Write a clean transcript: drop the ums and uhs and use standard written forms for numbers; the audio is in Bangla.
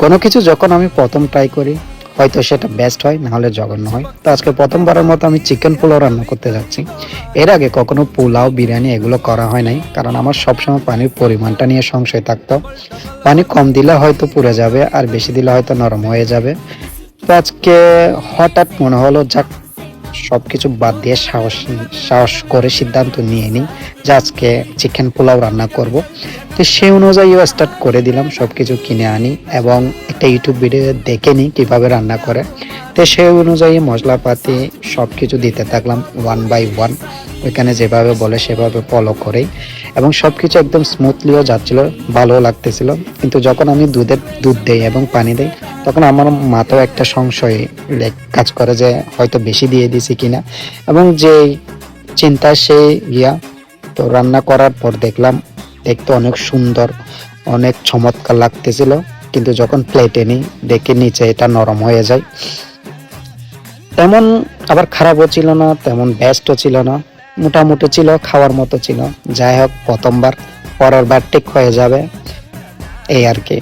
কোনো কিছু যখন আমি প্রথম ট্রাই করি হয়তো সেটা বেস্ট হয়, না হলে জঘন্য হয়। তো আজকে প্রথমবারের মতো আমি চিকেন পোলাও রান্না করতে যাচ্ছি। এর আগে কখনো পোলাও, বিরিয়ানি এগুলো করা হয় নাই, কারণ আমার সবসময় পানির পরিমাণটা নিয়ে সংশয় থাকতো। পানি কম দিলে হয়তো পুড়ে যাবে, আর বেশি দিলে হয়তো নরম হয়ে যাবে। তো আজকে হঠাৎ মনে হলো যাক, সবকিছু বাদ দিয়ে সাহস সাহস করে সিদ্ধান্ত নিয়ে নিই যে আজকে চিকেন পোলাও রান্না করব। তো সেই অনুযায়ীও স্টার্ট করে দিলাম, সবকিছু কিনে আনি এবং একটা ইউটিউব ভিডিও দেখে নিই কীভাবে রান্না করে। তো সেই অনুযায়ী মশলাপাতি সব কিছু দিতে থাকলাম ওয়ান বাই ওয়ান, ওইখানে যেভাবে বলে সেভাবে ফলো করেই, এবং সব কিছু একদম স্মুথলিও যাচ্ছিল, ভালো লাগতেছিল। কিন্তু যখন আমি দুধ দেই এবং পানি দেই, তখন আমার মাথাও একটা সংশয় কাজ করে যে হয়তো বেশি দিয়ে দিছি কিনা, এবং যে চিন্তা সেই ইয়া। তো রান্না করার পর দেখলাম দেখতে অনেক সুন্দর, অনেক চমৎকার লাগতেছিল, কিন্তু যখন প্লেটে নিই দেখে নিচে এটা নরম হয়ে যায়। তেমন আবার খারাপও ছিল না, তেমন বেস্টও ছিল না, মোটামুটি ছিল, খাওয়ার মতো ছিল। যাই হোক, প্রথমবার, পরের বার ঠিক হয়ে যাবে, এই আর কি।